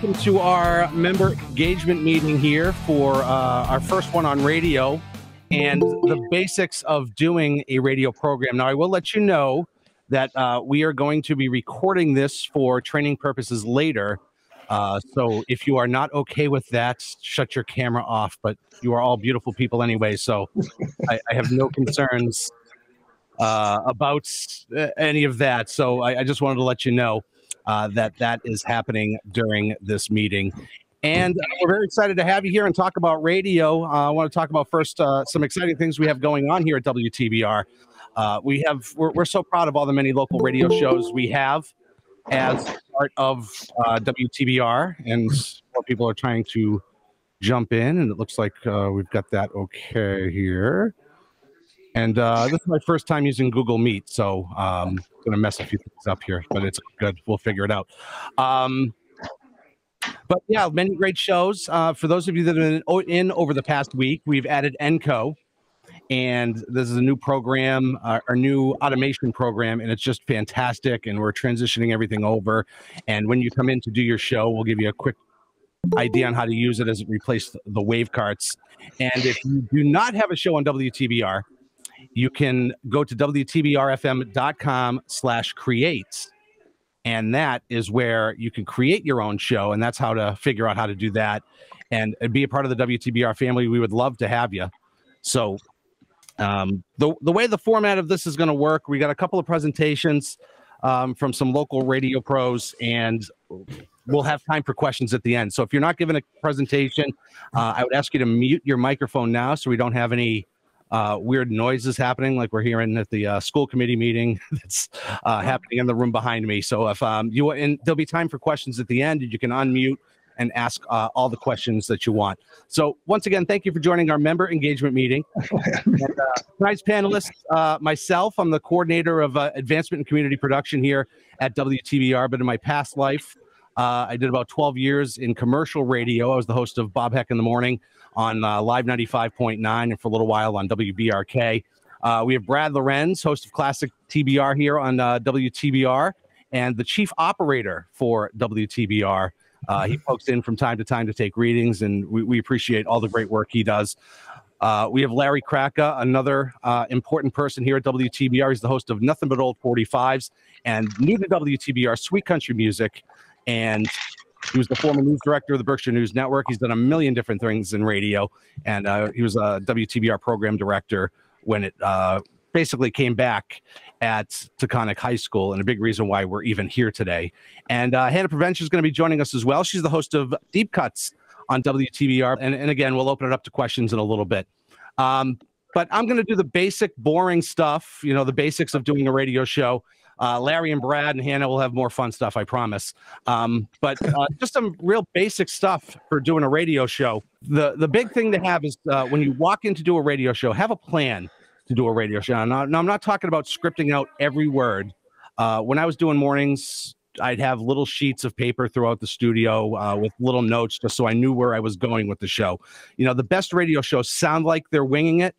welcome to our member engagement meeting here for our first one on radio and the basics of doing a radio program. Now, I will let you know that we are going to be recording this for training purposes later. So if you are not okay with that, shut your camera off. But you are all beautiful people anyway, so I have no concerns about any of that. So I just wanted to let you know that is happening during this meeting. And we're very excited to have you here and talk about radio. I want to talk about first some exciting things we have going on here at WTBR. We're so proud of all the many local radio shows we have as part of WTBR, and more people are trying to jump in, and it looks like we've got that okay here. And this is my first time using Google Meet, so I'm going to mess a few things up here, but it's good. We'll figure it out. But yeah, many great shows. For those of you that have been in over the past week, we've added Enco, and this is a new program, our new automation program, and it's just fantastic, and we're transitioning everything over. And when you come in to do your show, we'll give you a quick idea on how to use it as it replaced the wave carts. And if you do not have a show on WTBR, you can go to WTBRFM.com/create, and that is where you can create your own show, and that's how to figure out how to do that and be a part of the WTBR family. We would love to have you. So the way the format of this is going to work, we got a couple of presentations from some local radio pros, and we'll have time for questions at the end. So if you're not giving a presentation, I would ask you to mute your microphone now so we don't have any weird noises happening like we're hearing at the school committee meeting that's happening in the room behind me. So if there'll be time for questions at the end, and you can unmute and ask all the questions that you want. So once again, thank you for joining our member engagement meeting. And, tonight's panelists, myself, I'm the coordinator of advancement in community production here at WTBR, but in my past life, I did about 12 years in commercial radio. I was the host of Bob Heck in the Morning on Live 95.9 and for a little while on WBRK. We have Brad Lorenz, host of Classic TBR here on WTBR, and the chief operator for WTBR. He pokes in from time to take readings, and we appreciate all the great work he does. We have Larry Kraka, another important person here at WTBR. He's the host of Nothing But Old 45s and new to WTBR, Sweet Country Music. And he was the former news director of the Berkshire News Network. He's done a million different things in radio, and he was a WTBR program director when it basically came back at Taconic High School, and a big reason why we're even here today. And Hannah Provencher is going to be joining us as well. She's the host of Deep Cuts on WTBR, and again, we'll open it up to questions in a little bit. But I'm going to do the basic, boring stuff, you know, the basics of doing a radio show. Larry and Brad and Hannah will have more fun stuff, I promise. But just some real basic stuff for doing a radio show. The big thing to have is when you walk in to do a radio show, have a plan to do a radio show. Now, I'm not talking about scripting out every word. When I was doing mornings, I'd have little sheets of paper throughout the studio with little notes just so I knew where I was going with the show. You know, the best radio shows sound like they're winging it,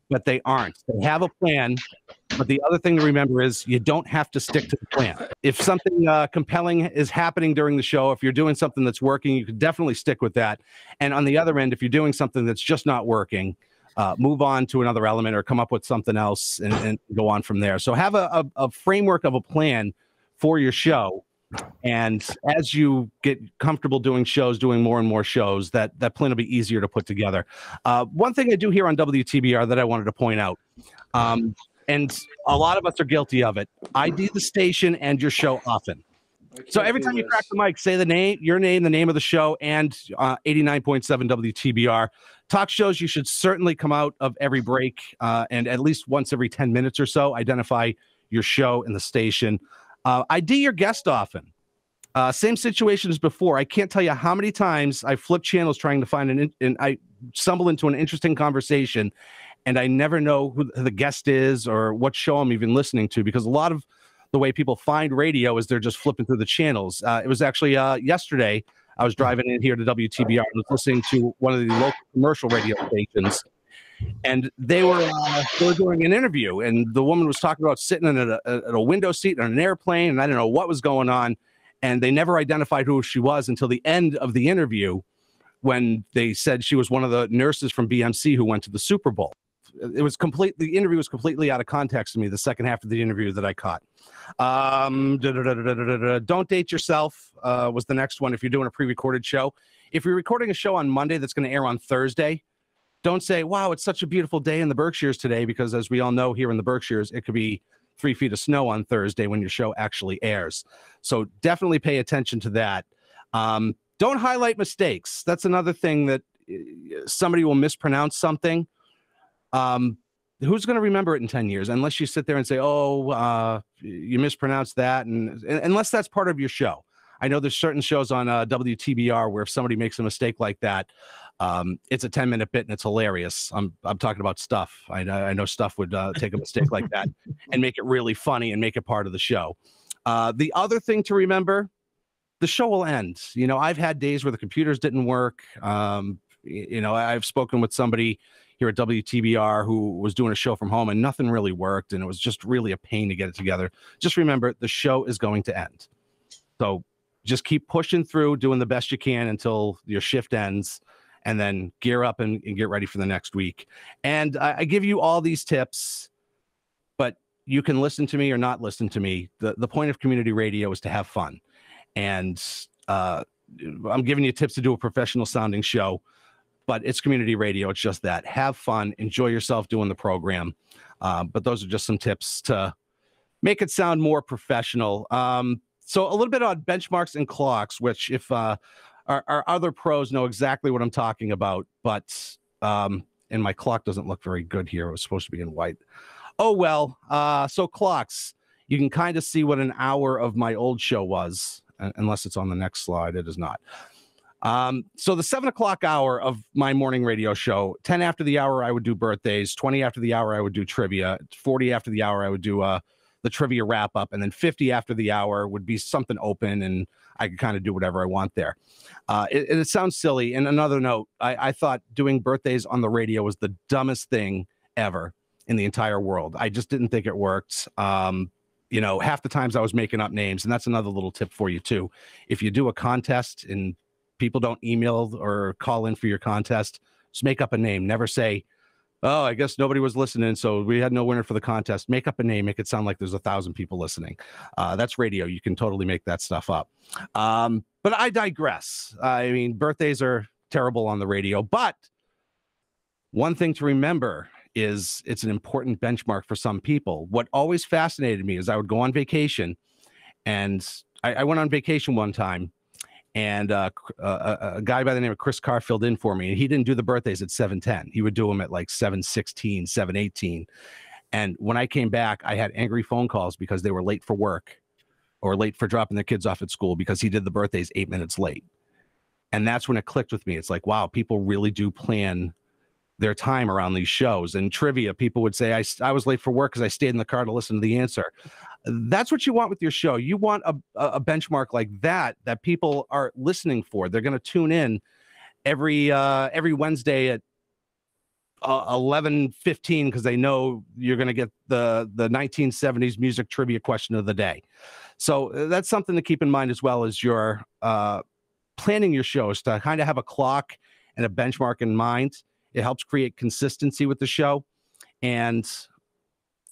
but they aren't. They have a plan. But the other thing to remember is you don't have to stick to the plan. If something compelling is happening during the show, if you're doing something that's working, you can definitely stick with that. And on the other end, if you're doing something that's just not working, move on to another element or come up with something else and go on from there. So have a framework of a plan for your show. And as you get comfortable doing shows, doing more and more shows, that plan will be easier to put together. One thing I do here on WTBR that I wanted to point out, and a lot of us are guilty of it, ID the station and your show often. So every time you crack the mic, say the name, your name, the name of the show, and 89.7 WTBR. Talk shows, you should certainly come out of every break and at least once every 10 minutes or so, identify your show and the station. ID your guest often. Same situation as before. I can't tell you how many times I flip channels trying to find and I stumble into an interesting conversation, and I never know who the guest is or what show I'm even listening to, because a lot of the way people find radio is they're just flipping through the channels. It was actually yesterday. I was driving in here to WTBR and was listening to one of the local commercial radio stations, and they were doing an interview, and the woman was talking about sitting in a window seat on an airplane, and I didn't know what was going on. And they never identified who she was until the end of the interview, when they said she was one of the nurses from BMC who went to the Super Bowl. The interview was completely out of context to me, the second half of the interview that I caught. Don't date yourself was the next one if you're doing a pre-recorded show. If you're recording a show on Monday that's going to air on Thursday, don't say, wow, it's such a beautiful day in the Berkshires today, because as we all know, here in the Berkshires, it could be 3 feet of snow on Thursday when your show actually airs. So definitely pay attention to that. Don't highlight mistakes. That's another thing that somebody will mispronounce something. Who's going to remember it in 10 years? Unless you sit there and say, oh, you mispronounced that. And unless that's part of your show. I know there's certain shows on WTBR where if somebody makes a mistake like that, it's a 10-minute bit and it's hilarious. I'm talking about Stuff. I know Stuff would take a mistake like that and make it really funny and make it part of the show. The other thing to remember, the show will end. You know, I've had days where the computers didn't work. You know, I've spoken with somebody here at WTBR who was doing a show from home and nothing really worked. And it was just really a pain to get it together. Just remember, the show is going to end. So just keep pushing through, doing the best you can until your shift ends, and then gear up and get ready for the next week. And I give you all these tips, but you can listen to me or not listen to me. The point of community radio is to have fun. And I'm giving you tips to do a professional sounding show, but it's community radio. It's just that. Have fun, enjoy yourself doing the program. But those are just some tips to make it sound more professional. So a little bit on benchmarks and clocks, which if our other pros know exactly what I'm talking about, but and my clock doesn't look very good here. It was supposed to be in white. Oh, well. So clocks, you can kind of see what an hour of my old show was, unless it's on the next slide. It is not. So the 7 o'clock hour of my morning radio show, 10 after the hour, I would do birthdays, 20 after the hour, I would do trivia, 40 after the hour, I would do the trivia wrap up, and then 50 after the hour would be something open, and I could kind of do whatever I want there. It sounds silly. And another note, I thought doing birthdays on the radio was the dumbest thing ever in the entire world. I just didn't think it worked. You know, half the times I was making up names, and that's another little tip for you too. If you do a contest and people don't email or call in for your contest, just make up a name. Never say, oh, I guess nobody was listening, so we had no winner for the contest. Make up a name. Make it sound like there's 1,000 people listening. That's radio. You can totally make that stuff up. But I digress. I mean, birthdays are terrible on the radio. But one thing to remember is it's an important benchmark for some people. What always fascinated me is I would go on vacation, and I went on vacation one time, and a guy by the name of Chris Carr filled in for me, and he didn't do the birthdays at 7:10. He would do them at like 7:16, 7:18. And when I came back, I had angry phone calls because they were late for work or late for dropping their kids off at school because he did the birthdays 8 minutes late. And that's when it clicked with me. It's like, wow, people really do plan their time around these shows. And trivia, people would say, I was late for work because I stayed in the car to listen to the answer. That's what you want with your show. You want a benchmark like that people are listening for. They're going to tune in every Wednesday at 11:15 because they know you're going to get the 1970s music trivia question of the day. So that's something to keep in mind, as well as your planning your shows, to kind of have a clock and a benchmark in mind. It helps create consistency with the show, and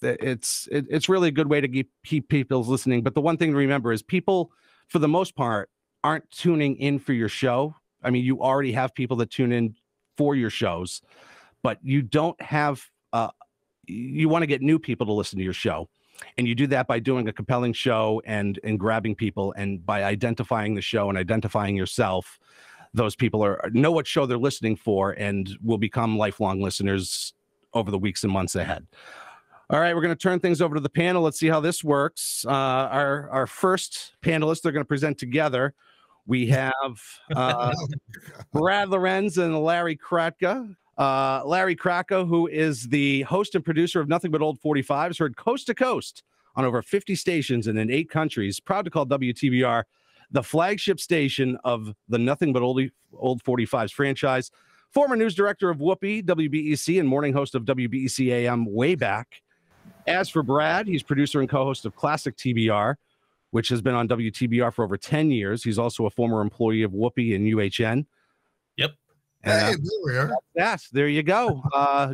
it's really a good way to keep people listening. But the one thing to remember is people, for the most part, aren't tuning in for your show. I mean, you already have people that tune in for your shows, but you don't have, you want to get new people to listen to your show. And you do that by doing a compelling show and grabbing people, and by identifying the show and identifying yourself. Those people know what show they're listening for and will become lifelong listeners over the weeks and months ahead. All right, we're going to turn things over to the panel. Let's see how this works. Our first panelists, they're going to present together. We have Brad Lorenz and Larry Kraka. Larry Kraka, who is the host and producer of Nothing But Old 45s, heard coast to coast on over 50 stations and in 8 countries. Proud to call WTBR the flagship station of the Nothing But Old 45s franchise. Former news director of Whoopi, WBEC, and morning host of WBEC AM way back. As for Brad, he's producer and co-host of Classic TBR, which has been on WTBR for over 10 years. He's also a former employee of Whoopi and UHN. Yep. And, hey, there we are. Yes, there you go.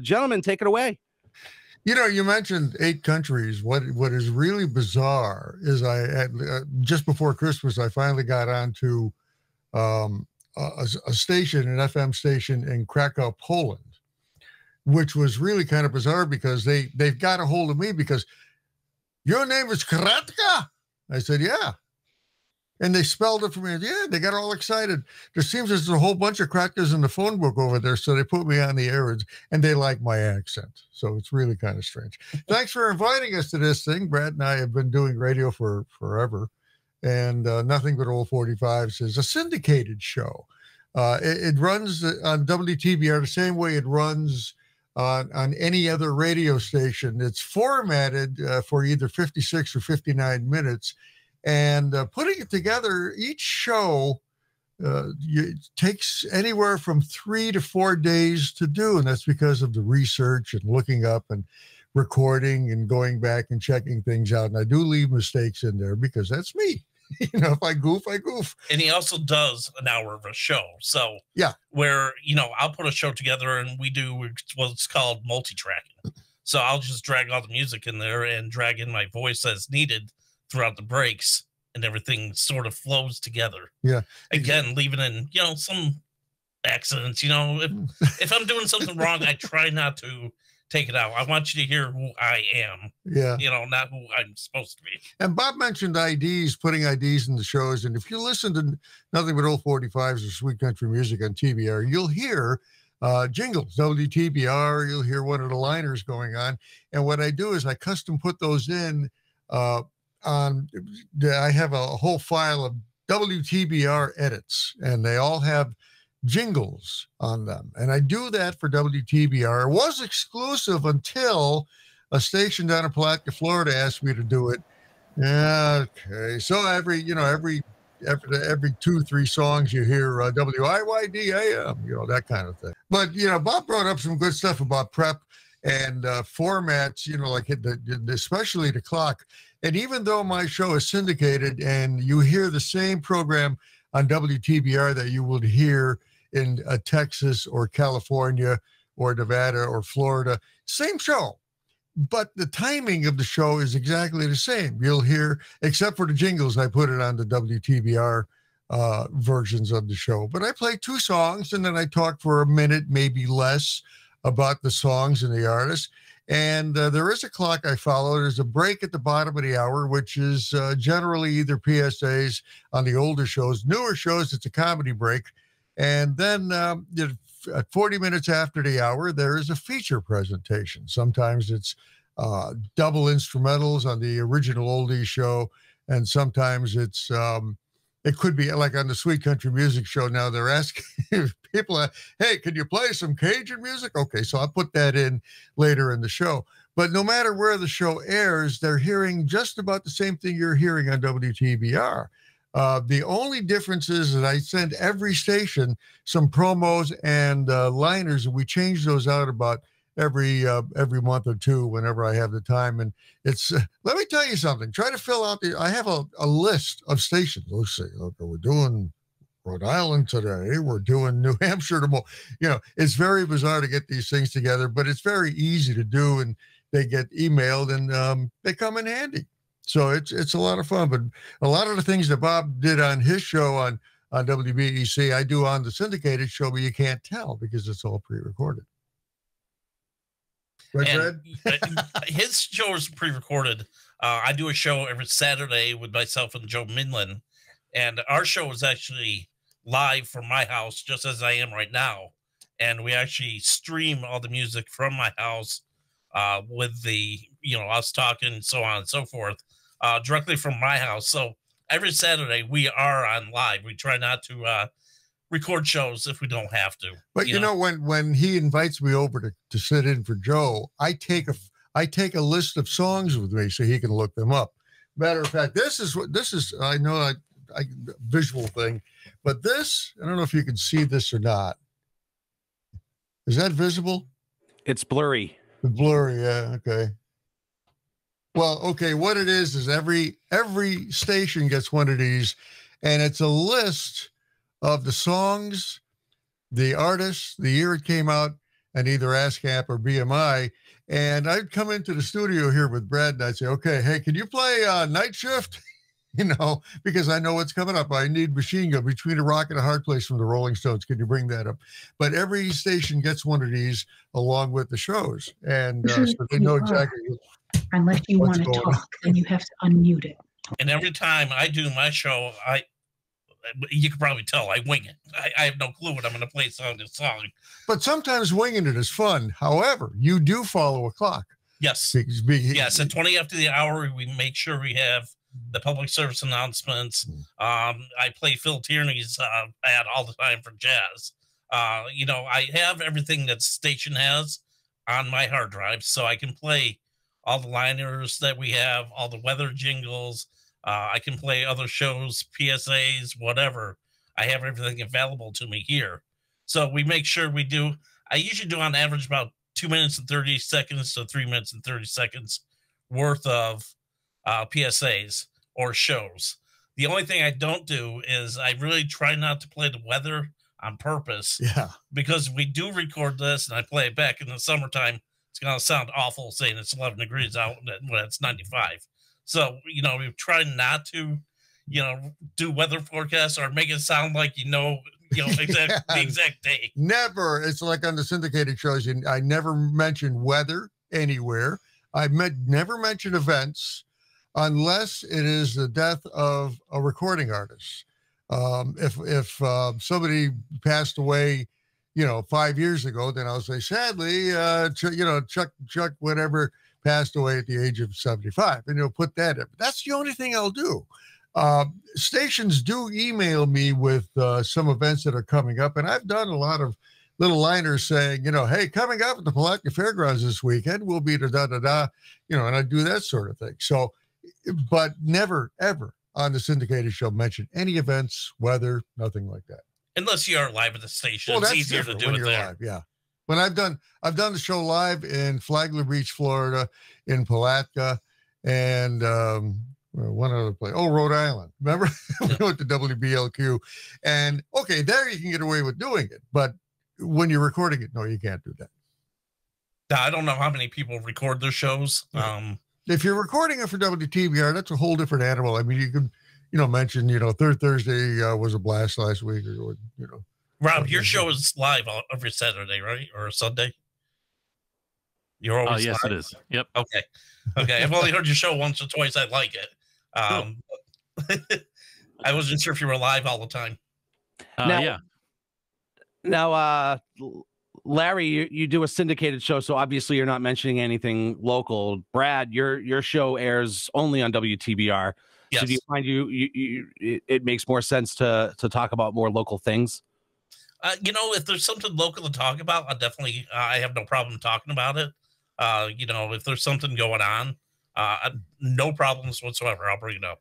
Gentlemen, take it away. You know, you mentioned 8 countries. What is really bizarre is just before Christmas, I finally got onto a station, an FM station in Kraka, Poland, which was really kind of bizarre because they've got a hold of me because your name is Kraka. I said, yeah. And they spelled it for me. Yeah, they got all excited. There seems there's a whole bunch of Krakas in the phone book over there, so they put me on the air, and they like my accent. So it's really kind of strange. Thanks for inviting us to this thing. Brad and I have been doing radio for forever, and Nothing But Old 45s is a syndicated show. It runs on WTBR the same way it runs on any other radio station. It's formatted for either 56 or 59 minutes. And putting it together, each show takes anywhere from 3 to 4 days to do. And that's because of the research and looking up and recording and going back and checking things out. And I do leave mistakes in there because that's me. You know, if I goof, I goof. And he also does an hour of a show. So yeah, where, you know, I'll put a show together and we do what's called multi-tracking. So I'll just drag all the music in there and drag in my voice as needed throughout the breaks, and everything sort of flows together. Yeah. Again, leaving in, you know, some accidents, you know, if I'm doing something wrong, I try not to take it out. I want you to hear who I am. Yeah. You know, not who I'm supposed to be. And Bob mentioned IDs, putting IDs in the shows. And if you listen to Nothing But Old 45s or Sweet Country Music on TBR, you'll hear jingles, WTBR, you'll hear one of the liners going on. And what I do is I custom put those in I have a whole file of WTBR edits, and they all have jingles on them. And I do that for WTBR. It was exclusive until a station down in Palatka, Florida asked me to do it. Okay. So every 2-3 songs you hear WIYD-AM, you know, that kind of thing. But, you know, Bob brought up some good stuff about prep and formats, you know, like especially the clock. And even though my show is syndicated and you hear the same program on WTBR that you would hear in Texas or California or Nevada or Florida, same show, but the timing of the show is exactly the same. You'll hear, except for the jingles, I put it on the WTBR versions of the show. But I play 2 songs and then I talk for a minute, maybe less, about the songs and the artists. And there is a clock I follow. There's a break at the bottom of the hour, which is generally either PSAs on the older shows. Newer shows, it's a comedy break. And then at 40 minutes after the hour, there is a feature presentation. Sometimes it's double instrumentals on the original oldies show. And sometimes it's it could be like on the Sweet Country Music show. Now they're asking people, hey, can you play some Cajun music? Okay, so I'll put that in later in the show. But no matter where the show airs, they're hearing just about the same thing you're hearing on WTBR. The only difference is that I send every station some promos and liners, and we change those out about every month or two whenever I have the time. And it's, let me tell you something, try to fill out I have a list of stations. Let's see, okay, we're doing Rhode Island today, we're doing New Hampshire tomorrow. You know, it's very bizarre to get these things together, but it's very easy to do, and they get emailed and they come in handy. So it's a lot of fun. But a lot of the things that Bob did on his show on WBEC, I do on the syndicated show, but you can't tell because it's all pre-recorded. And his show is pre-recorded. I do a show every Saturday with myself and Joe Minlin, and our show is actually live from my house, just as I am right now. And we actually stream all the music from my house with the, you know, us talking, so on and so forth, directly from my house. So every Saturday we are on live. We try not to record shows if we don't have to. But you know, when he invites me over to sit in for Joe, I take a list of songs with me so he can look them up. Matter of fact, this is I know I visual thing, but this, I don't know if you can see this or not. Is that visible? It's blurry. It's blurry, yeah, okay. Well, okay, what it is every station gets one of these, and it's a list of the songs, the artists, the year it came out, and either ASCAP or BMI. And I'd come into the studio here with Brad, and I'd say, okay, hey, can you play Night Shift? Because I know what's coming up. I need Machine Gun, Between a Rock and a Hard Place from the Rolling Stones. Can you bring that up? But every station gets one of these along with the shows. And so they know exactly. Unless you want to talk, then you have to unmute it. And every time I do my show, you can probably tell I wing it. I have no clue what I'm going to play song to song. But sometimes winging it is fun. However, you do follow a clock. Yes. Yes. At 20 after the hour, we make sure we have the public service announcements. I play Phil Tierney's ad all the time for jazz. I have everything that station has on my hard drive, so I can play all the liners that we have, all the weather jingles. I can play other shows, PSAs, whatever. I have everything available to me here. So we make sure we do. I usually do on average about 2 minutes and 30 seconds to 3 minutes and 30 seconds worth of PSAs or shows. The only thing I don't do is I really try not to play the weather on purpose. Yeah. Because we do record this and I play it back in the summertime. It's going to sound awful saying it's 11 degrees out when it's 95. So, we try not to, do weather forecasts or make it sound like, the exact day. Never. It's like on the syndicated shows. I never mention weather anywhere. I never mention events unless it is the death of a recording artist. If somebody passed away, 5 years ago, then I'll say, sadly, Chuck, whatever, passed away at the age of 75, and put that in. That's the only thing I'll do. Stations do email me with some events that are coming up, and I've done a lot of little liners saying, hey, coming up at the Palatka Fairgrounds this weekend, we'll be da-da-da-da, and I do that sort of thing. So, but never, ever on the syndicated show mention any events, weather, nothing like that. Unless you are live at the station, well, it's easier to do it there. Live, yeah. When I've done the show live in Flagler Beach, Florida, in Palatka, and one other place. Oh, Rhode Island. Remember? We went to WBLQ. And okay, there you can get away with doing it. But when you're recording it, no, you can't do that. I don't know how many people record their shows. If you're recording it for WTBR, that's a whole different animal. I mean, you can, mention, Third Thursday was a blast last week, or, Rob, your show is live every Saturday, right? Or Sunday? You're always yes, live? it is. Yep. Okay. I've only heard your show once or twice. I like it. I wasn't sure if you were live all the time. Now, Larry, you do a syndicated show, so obviously you're not mentioning anything local. Brad, your show airs only on WTBR. Yes. So do you find it makes more sense to talk about more local things? If there's something local to talk about, I have no problem talking about it. If there's something going on, no problems whatsoever. I'll bring it up.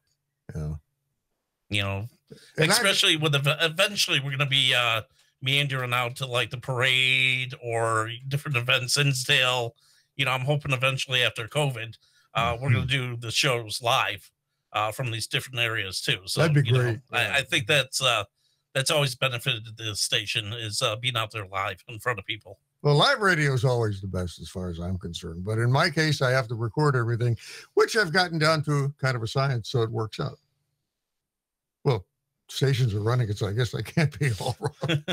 Yeah. Especially eventually we're going to be meandering out to like the parade or different events, Insdale. I'm hoping eventually after COVID, we're going to do the shows live from these different areas too. So that'd be great. I think that's always benefited the station is being out there live in front of people. Well, live radio is always the best as far as I'm concerned. But in my case, I have to record everything, which I've gotten down to kind of a science, so it works out. Well, stations are running it, so I guess I can't be all wrong.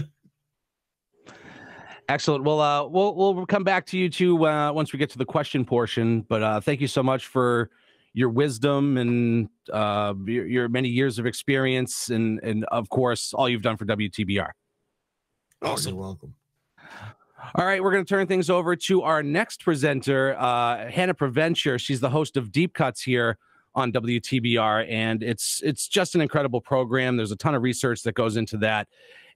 Excellent. Well, we'll come back to you two once we get to the question portion. But thank you so much for your wisdom and your many years of experience, and of course, all you've done for WTBR. Awesome. You're welcome. All right, we're going to turn things over to our next presenter, Hannah Provencher. She's the host of Deep Cuts here on WTBR, and it's just an incredible program. There's a ton of research that goes into that,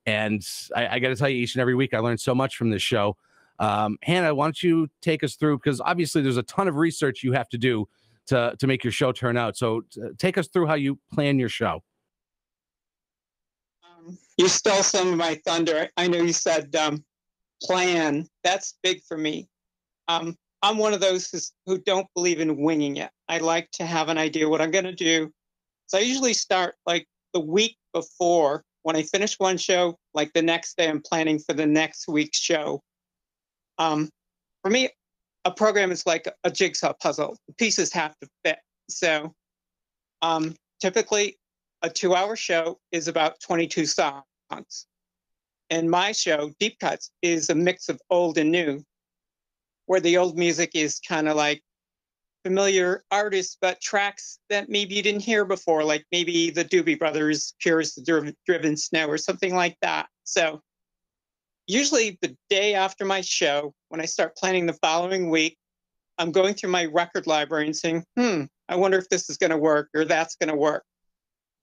and I got to tell you, each and every week I learned so much from this show. Hannah, why don't you take us through, because obviously there's a ton of research you have to do to make your show turn out. So take us through how you plan your show. You stole some of my thunder. I know you said plan. That's big for me. I'm one of those who don't believe in winging it. I like to have an idea what I'm going to do. So I usually start like the week before. When I finish one show, like the next day, I'm planning for the next week's show. For me, a program is like a jigsaw puzzle. The pieces have to fit. So typically, a 2-hour show is about 22 songs. And my show, Deep Cuts, is a mix of old and new, where the old music is kind of like familiar artists, but tracks that maybe you didn't hear before, like maybe the Doobie Brothers, Pure's the Driven Snow, or something like that. So usually the day after my show, when I start planning the following week, I'm going through my record library and saying, I wonder if this is going to work or that's going to work.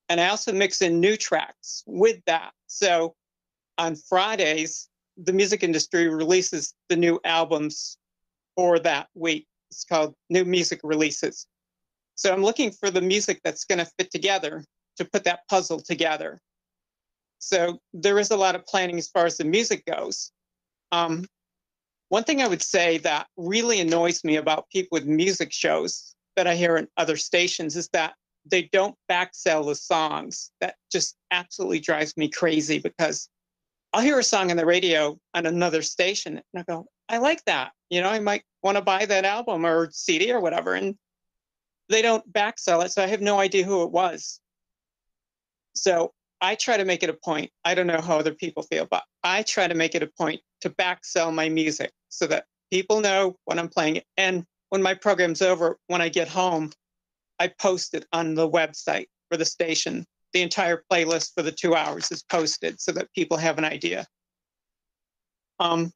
And I also mix in new tracks with that. So on Fridays, the music industry releases the new albums for that week. It's called new music releases. So I'm looking for the music that's going to fit together to put that puzzle together. So there is a lot of planning as far as the music goes. One thing I would say that really annoys me about people with music shows that I hear in other stations is that they don't backsell the songs. That just absolutely drives me crazy, because I'll hear a song on the radio on another station and I go, I like that. I might want to buy that album or CD or whatever. And they don't backsell it. So I have no idea who it was. So I try to make it a point. I don't know how other people feel, but I try to make it a point to backsell my music so that people know when I'm playing it. And when my program's over, when I get home, I post it on the website for the station. The entire playlist for the 2 hours is posted so that people have an idea. Let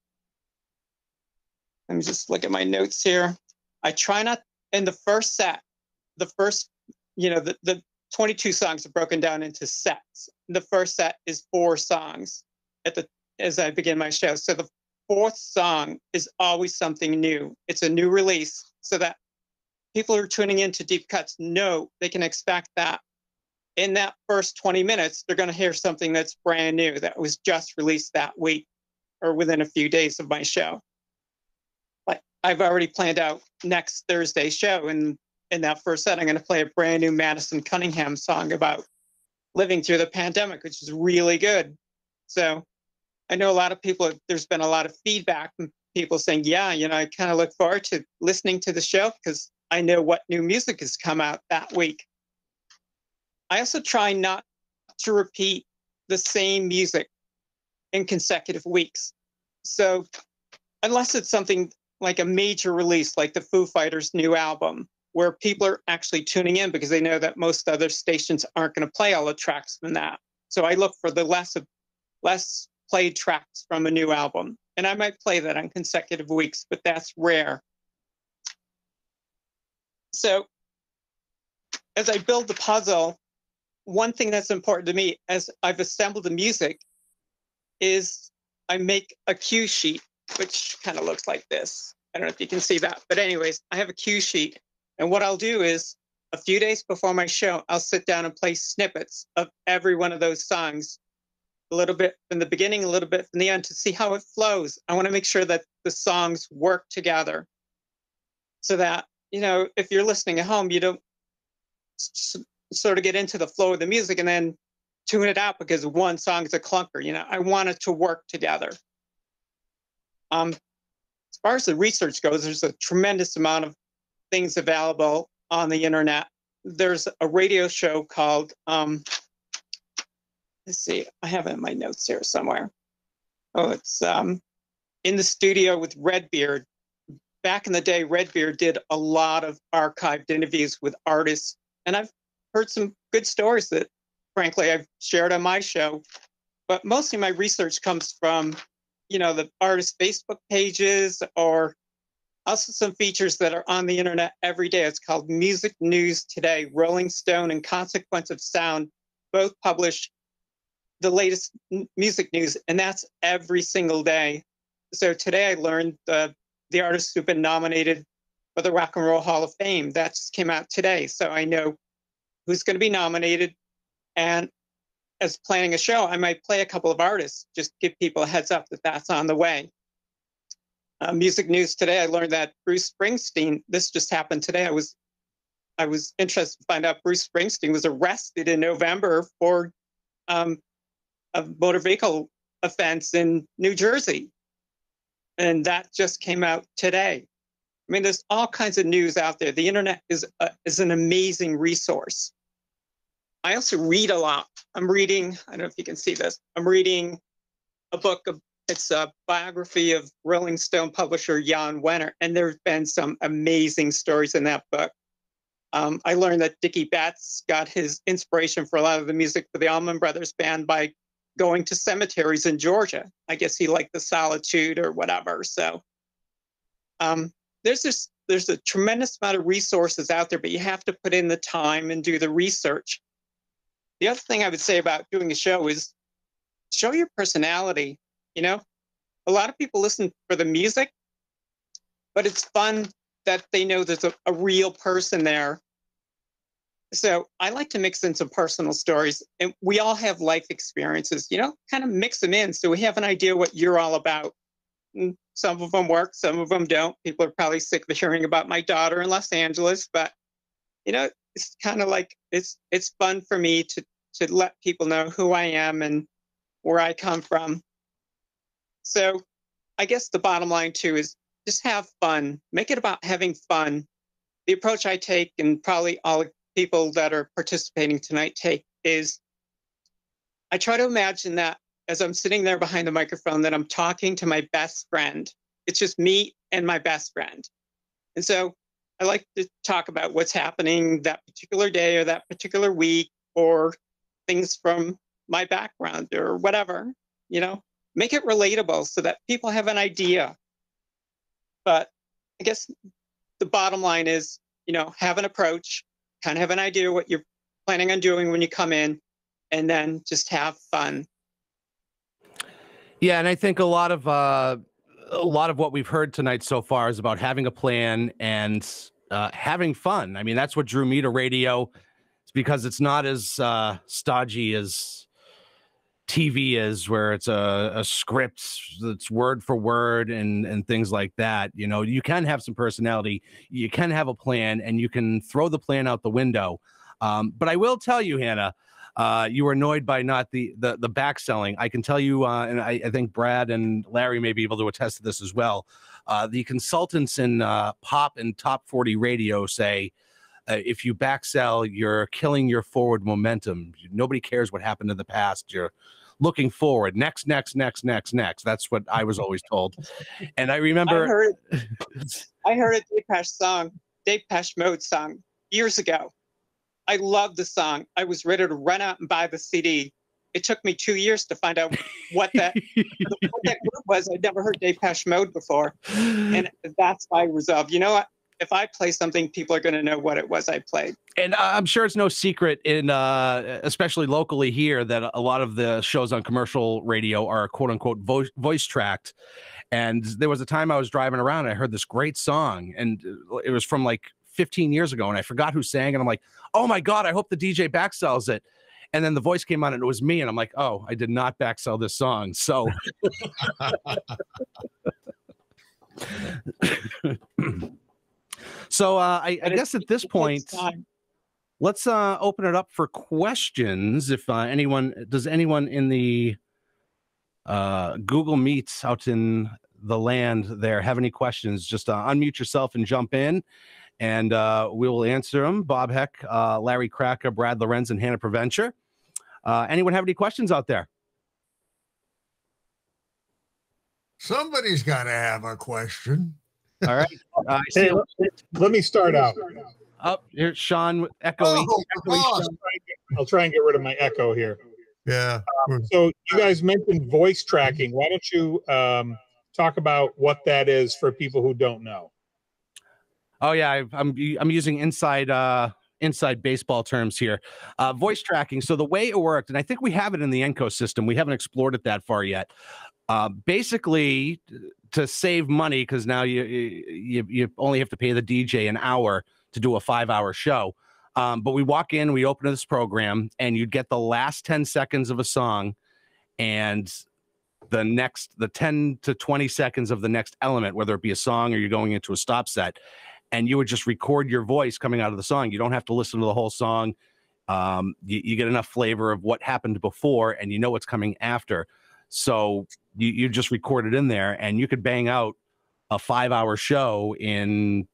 me just look at my notes here. I try not, in the first set, the 22 songs are broken down into sets. The first set is 4 songs as I begin my show. So the 4th song is always something new. It's a new release, so that people who are tuning into Deep Cuts know they can expect that in that first 20 minutes, they're going to hear something that's brand new that was just released that week or within a few days of my show. Like I've already planned out next Thursday's show, and in that first set, I'm going to play a brand new Madison Cunningham song about living through the pandemic, which is really good. So I know a lot of people, there's been a lot of feedback from people saying, yeah, I kind of look forward to listening to the show because I know what new music has come out that week. I also try not to repeat the same music in consecutive weeks. So unless it's something like a major release, like the Foo Fighters' new album, where people are actually tuning in because they know that most other stations aren't going to play all the tracks from that. So I look for the less played tracks from a new album. And I might play that on consecutive weeks, but that's rare. So as I build the puzzle, one thing that's important to me as I've assembled the music is I make a cue sheet, which kind of looks like this. I don't know if you can see that, but anyways, I have a cue sheet. And what I'll do is a few days before my show, I'll sit down and play snippets of every one of those songs, a little bit from the beginning, a little bit from the end, to see how it flows. I want to make sure that the songs work together so that, if you're listening at home, you don't sort of get into the flow of the music and then tune it out because one song is a clunker. I want it to work together. As far as the research goes, there's a tremendous amount of things available on the internet. There's a radio show called, let's see, I have it in my notes here somewhere. Oh, it's In the Studio with Redbeard. Back in the day, Redbeard did a lot of archived interviews with artists, and I've heard some good stories that, frankly, I've shared on my show. But mostly my research comes from, the artist Facebook pages, or also some features that are on the internet every day. It's called Music News Today. Rolling Stone and Consequence of Sound both publish the latest music news, and that's every single day. So today I learned the artists who've been nominated for the Rock and Roll Hall of Fame. That just came out today. So I know who's going to be nominated. And as planning a show, I might play a couple of artists, just give people a heads up that that's on the way. music news today, I learned that Bruce Springsteen, this just happened today. I was interested to find out Bruce Springsteen was arrested in November for a motor vehicle offense in New Jersey. And that just came out today. I mean, there's all kinds of news out there. The internet is an amazing resource. I also read a lot. I'm reading, I don't know if you can see this, I'm reading a book, it's a biography of Rolling Stone publisher Jan Wenner, and there's been some amazing stories in that book. I learned that Dickie Betts got his inspiration for a lot of the music for the Allman Brothers Band by going to cemeteries in Georgia. I guess he liked the solitude or whatever. So there's a tremendous amount of resources out there, but you have to put in the time and do the research. The other thing I would say about doing a show is show your personality. You know, a lot of people listen for the music, but it's fun that they know there's a real person there. So I like to mix in some personal stories, and we all have life experiences, you know, kind of mix them in so we have an idea what you're all about. And some of them work, some of them don't. People are probably sick of hearing about my daughter in Los Angeles, but you know, it's kind of like it's fun for me to let people know who I am and where I come from. So I guess the bottom line too is just have fun. Make it about having fun. The approach I take, and probably all people that are participating tonight take, is I try to imagine that as I'm sitting there behind the microphone, that I'm talking to my best friend. It's just me and my best friend. And so I like to talk about what's happening that particular day or that particular week, or things from my background or whatever, you know, make it relatable so that people have an idea. But I guess the bottom line is, you know, have an approach, kind of have an idea what you're planning on doing when you come in, and then just have fun. Yeah, and I think a lot of what we've heard tonight so far is about having a plan and having fun. I mean, that's what drew me to radio. It's because it's not as stodgy as TV is, where it's a script that's word for word and things like that. You know, you can have some personality, you can have a plan, and you can throw the plan out the window. But I will tell you, Hannah, you were annoyed by not the back selling. I can tell you, and I think Brad and Larry may be able to attest to this as well. The consultants in pop and top 40 radio say, if you back sell, you're killing your forward momentum. Nobody cares what happened in the past. You're looking forward. Next. That's what I was always told. And I remember I heard a Depeche Mode song years ago. I loved the song. I was ready to run out and buy the CD. It took me 2 years to find out what that group was. I'd never heard Depeche Mode before. And that's my resolve. You know what? If I play something, people are going to know what it was I played. And I'm sure it's no secret in, especially locally here, that a lot of the shows on commercial radio are quote unquote voice tracked. And there was a time I was driving around and I heard this great song, and it was from like 15 years ago, and I forgot who sang, and I'm like, oh my God, I hope the DJ backsells it. And then the voice came on and it was me, and I'm like, oh, I did not backsell this song. So so I guess at this point, let's open it up for questions. If anyone in the Google Meets out in the land there have any questions, just unmute yourself and jump in, and we will answer them. Bob Heck, Larry Kraka, Brad Lorenz, and Hannah Provencher. Anyone have any questions out there? Somebody's got to have a question. All right. Hey, let me start out. Oh, here's Sean echoing. I'll try and get rid of my echo here. Yeah. So you guys mentioned voice tracking. Why don't you talk about what that is for people who don't know? Oh yeah, I'm using inside baseball terms here. Voice tracking. So the way it worked, and I think we have it in the Enco system. We haven't explored it that far yet. Basically, to save money, because now you only have to pay the DJ an hour to do a 5-hour show. But we walk in, we open this program, and you'd get the last 10 seconds of a song, and the 10 to 20 seconds of the next element, whether it be a song or you're going into a stop set, and you would just record your voice coming out of the song. You don't have to listen to the whole song. You get enough flavor of what happened before, and you know what's coming after. So you just record it in there, and you could bang out a 5-hour show in,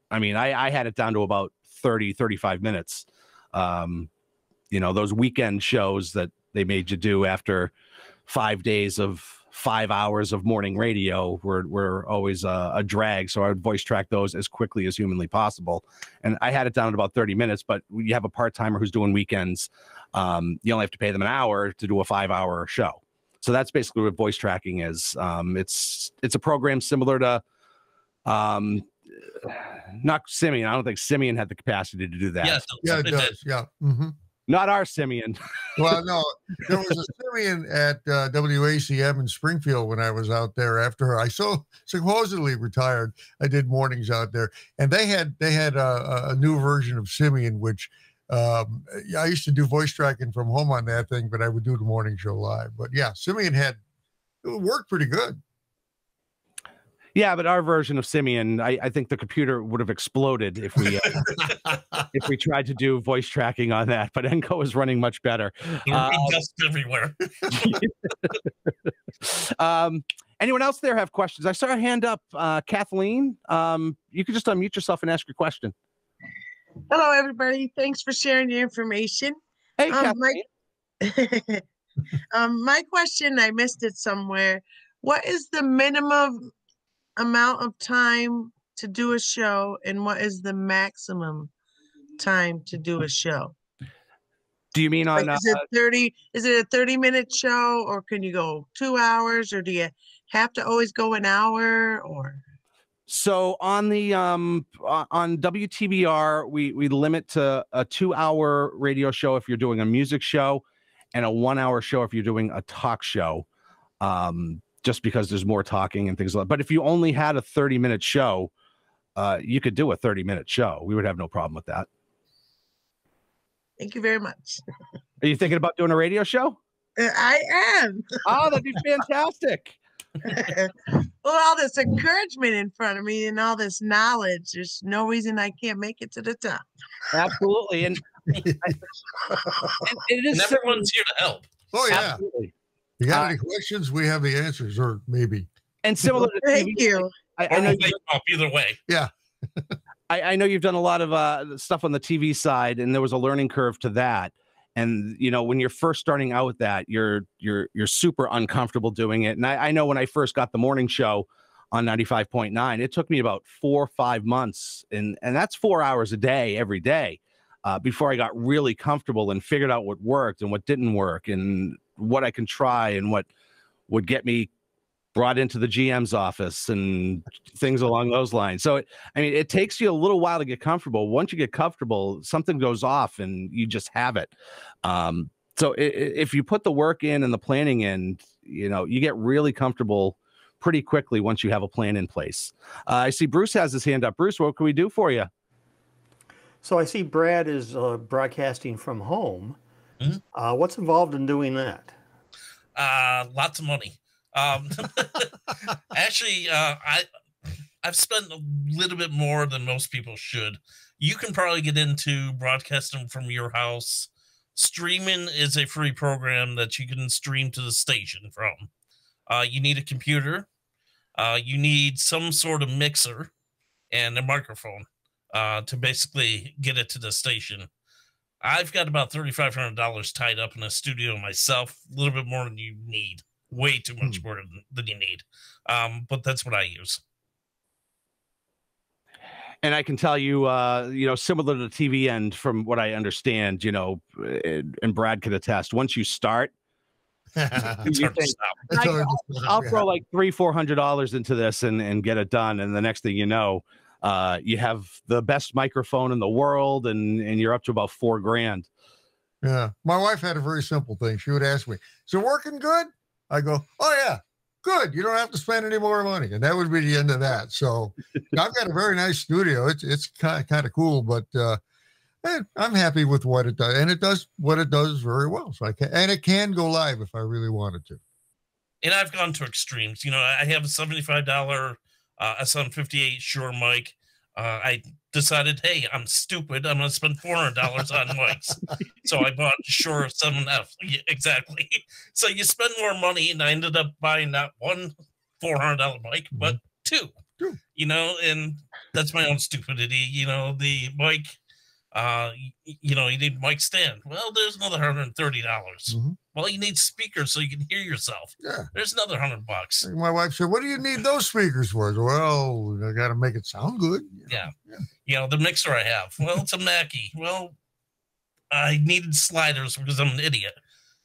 I mean, I had it down to about 30, 35 minutes. Those weekend shows that they made you do after 5 days of 5 hours of morning radio were always a drag. So I would voice track those as quickly as humanly possible. And I had it down at about 30 minutes, but you have a part-timer who's doing weekends. You only have to pay them an hour to do a 5-hour show. So that's basically what voice tracking is. It's a program similar to, not Simeon. I don't think Simeon had the capacity to do that. Yes, Yeah, it does. Yeah. Mm-hmm. Not our Simeon. Well, no, there was a Simeon at WACM in Springfield when I was out there after I supposedly retired. I did mornings out there, and they had a new version of Simeon, which I used to do voice tracking from home on that thing, but I would do the morning show live. But yeah, Simeon it worked pretty good. Yeah, but our version of Simeon, I think the computer would have exploded if we if we tried to do voice tracking on that. But Enco is running much better. Dust everywhere. Anyone else there have questions? I saw a hand up, Kathleen. You could just unmute yourself and ask your question. Hello, everybody. Thanks for sharing your information. Hey, Kathleen. My question, I missed it somewhere. What is the minimum amount of time to do a show, and what is the maximum time to do a show? Do you mean on is it 30? Is it a 30-minute show, or can you go 2 hours, or do you have to always go an hour? Or so on the on WTBR, we limit to a 2-hour radio show if you're doing a music show, and a 1-hour show if you're doing a talk show. Just because there's more talking and things like that. But if you only had a 30-minute show, you could do a 30-minute show. We would have no problem with that. Thank you very much. Are you thinking about doing a radio show? I am. Oh, that'd be fantastic. Well, all this encouragement in front of me and all this knowledge, there's no reason I can't make it to the top. Absolutely. And it is, and everyone's here to help. Oh, yeah. Absolutely. You got any questions? We have the answers, or maybe. And similar to Thank you. I know Either way. Yeah. I know you've done a lot of stuff on the TV side, and there was a learning curve to that. And when you're first starting out with that, you're super uncomfortable doing it. And I know when I first got the morning show on 95.9, it took me about 4 or 5 months, and that's 4 hours a day every day before I got really comfortable and figured out what worked and what didn't work, and what I can try and what would get me brought into the GM's office and things along those lines. So, it takes you a little while to get comfortable. Once you get comfortable, something goes off and you just have it. So if you put the work in and the planning in, you get really comfortable pretty quickly once you have a plan in place. I see Bruce has his hand up. Bruce, what can we do for you? So I see Brad is broadcasting from home. Mm-hmm. What's involved in doing that? Lots of money. Actually, I've spent a little bit more than most people should. You can probably get into broadcasting from your house. Streaming is a free program that you can stream to the station from. You need a computer. You need some sort of mixer and a microphone to basically get it to the station. I've got about $3,500 tied up in a studio myself, a little bit more than you need, way too much more than you need. But that's what I use. And I can tell you, similar to the TV end, from what I understand, and Brad could attest, once you start, it's hard to stop. I'll throw like $300-400 into this and get it done. And the next thing you know, you have the best microphone in the world, and you're up to about $4,000. Yeah. My wife had a very simple thing. She would ask me, "Is it working good?" I go, "Oh yeah, good. You don't have to spend any more money." And that would be the end of that. So I've got a very nice studio. It's kind of cool, but I'm happy with what it does, and it does what it does very well. So it can go live if I really wanted to. and I've gone to extremes. You know, I have a $75 SM58 Shure mic. I decided, hey, I'm stupid. I'm going to spend $400 on mics. So I bought Shure 7F. Yeah, exactly. So you spend more money, and I ended up buying not one $400 mic, but two. You know, and that's my own stupidity. You know, the mic, you know, you need mic stand. Well, there's another $130. Well, you need speakers so you can hear yourself. Yeah. There's another $100. My wife said, "What do you need those speakers for?" Well, I got to make it sound good. Yeah. You know, the mixer I have. Well, it's a Mackie. Well, I needed sliders because I'm an idiot.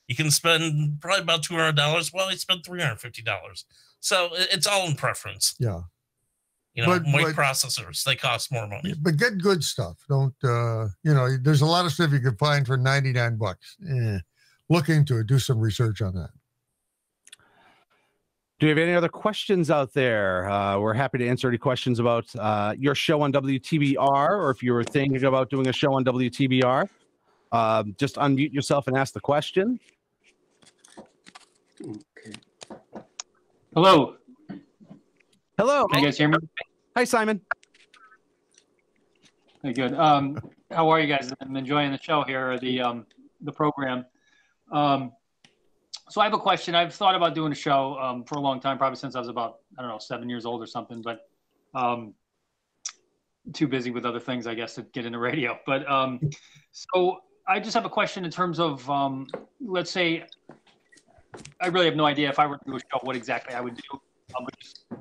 You can spend probably about $200. Well, I spent $350. So it's all in preference. Yeah. You know, mic processors, they cost more money. But get good stuff. Don't, you know, there's a lot of stuff you can find for $99. Look into it. Do some research on that. Do you have any other questions out there? We're happy to answer any questions about your show on WTBR, or if you were thinking about doing a show on WTBR, just unmute yourself and ask the question. Okay. Hello. Hello. Can you guys hear me? Hi, Simon. Hey, good. How are you guys? I'm enjoying the show here, the program. So I have a question. I've thought about doing a show for a long time, probably since I was about, I don't know, 7 years old or something, but too busy with other things, I guess, to get into radio. But so I just have a question in terms of, let's say, I really have no idea if I were to do a show, what exactly I would do.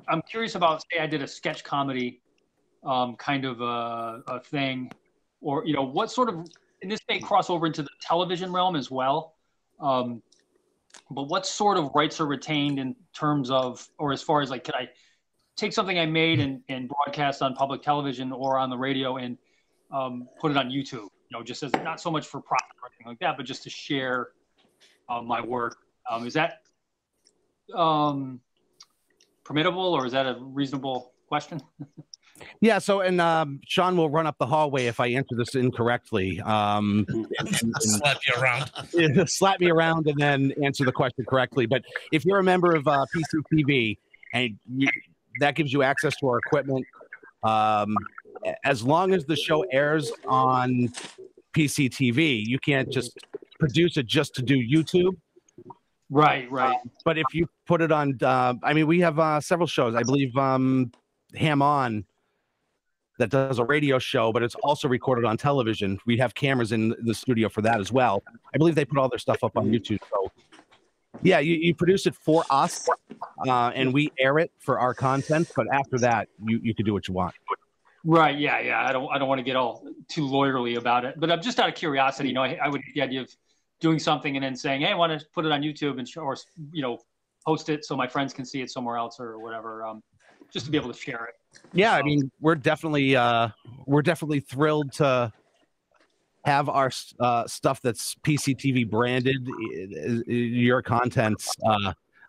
I'm curious about, say I did a sketch comedy kind of a thing, or, you know, what sort of, and this may cross over into the television realm as well, but what sort of rights are retained in terms of, or as far as like, could I take something I made and broadcast on public television or on the radio and put it on YouTube, you know, just as not so much for profit or anything like that, but just to share my work. Is that permittable, or is that a reasonable question? Yeah. So, and Sean will run up the hallway if I answer this incorrectly. Slap you around. Slap me around and then answer the question correctly. But if you're a member of PCTV and that gives you access to our equipment, as long as the show airs on PCTV, you can't just produce it just to do YouTube. Right. But if you put it on, I mean, we have several shows. I believe Ham On that does a radio show, but it's also recorded on television. We have cameras in the studio for that as well. I believe they put all their stuff up on YouTube. So, yeah, you produce it for us, and we air it for our content. But after that, you can do what you want. Right. Yeah. I don't want to get all too lawyerly about it, but I'm just out of curiosity. You know, I would get the idea of doing something and then saying, hey, I want to put it on YouTube and show, or, you know, post it so my friends can see it somewhere else or whatever, just to be able to share it. Yeah, I mean, we're definitely thrilled to have our stuff that's PCTV branded, your contents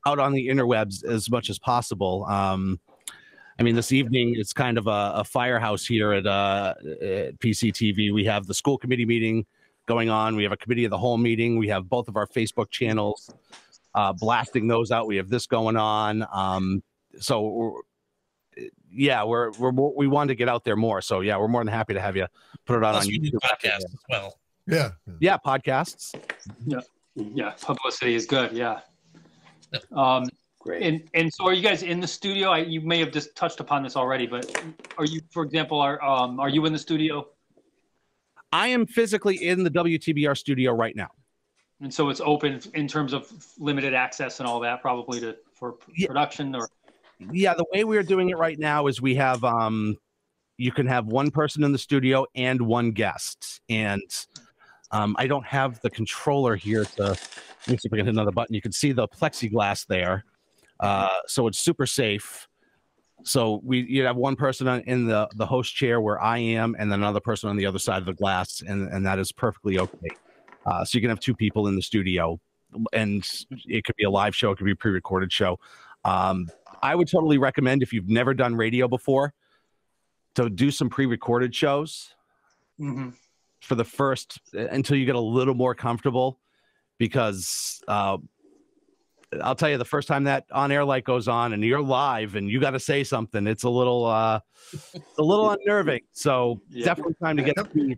out on the interwebs as much as possible. I mean, this evening it's kind of a firehouse here at PCTV. We have the school committee meeting going on. We have a committee of the whole meeting. We have both of our Facebook channels blasting those out. We have this going on. So yeah, we wanted to get out there more. So yeah, we're more than happy to have you put it on YouTube. Podcasts as well. Yeah, podcasts. Yeah, publicity is good. Yeah. Great. And so, are you guys in the studio? You may have just touched upon this already, but are you, for example, are you in the studio? I am physically in the WTBR studio right now. And so it's open in terms of limited access and all that, probably for production or. Yeah, the way we're doing it right now is we have you can have one person in the studio and one guest. And I don't have the controller here to, let me see if I can hit another button. You can see the plexiglass there. So it's super safe. So you have one person in the host chair where I am, and then another person on the other side of the glass, and that is perfectly okay. So you can have two people in the studio, and it could be a live show, it could be a pre-recorded show. I would totally recommend, if you've never done radio before, to do some pre-recorded shows for the first, until you get a little more comfortable, because I'll tell you, the first time that on-air light goes on and you're live and you got to say something, it's a little unnerving. So definitely time to get. You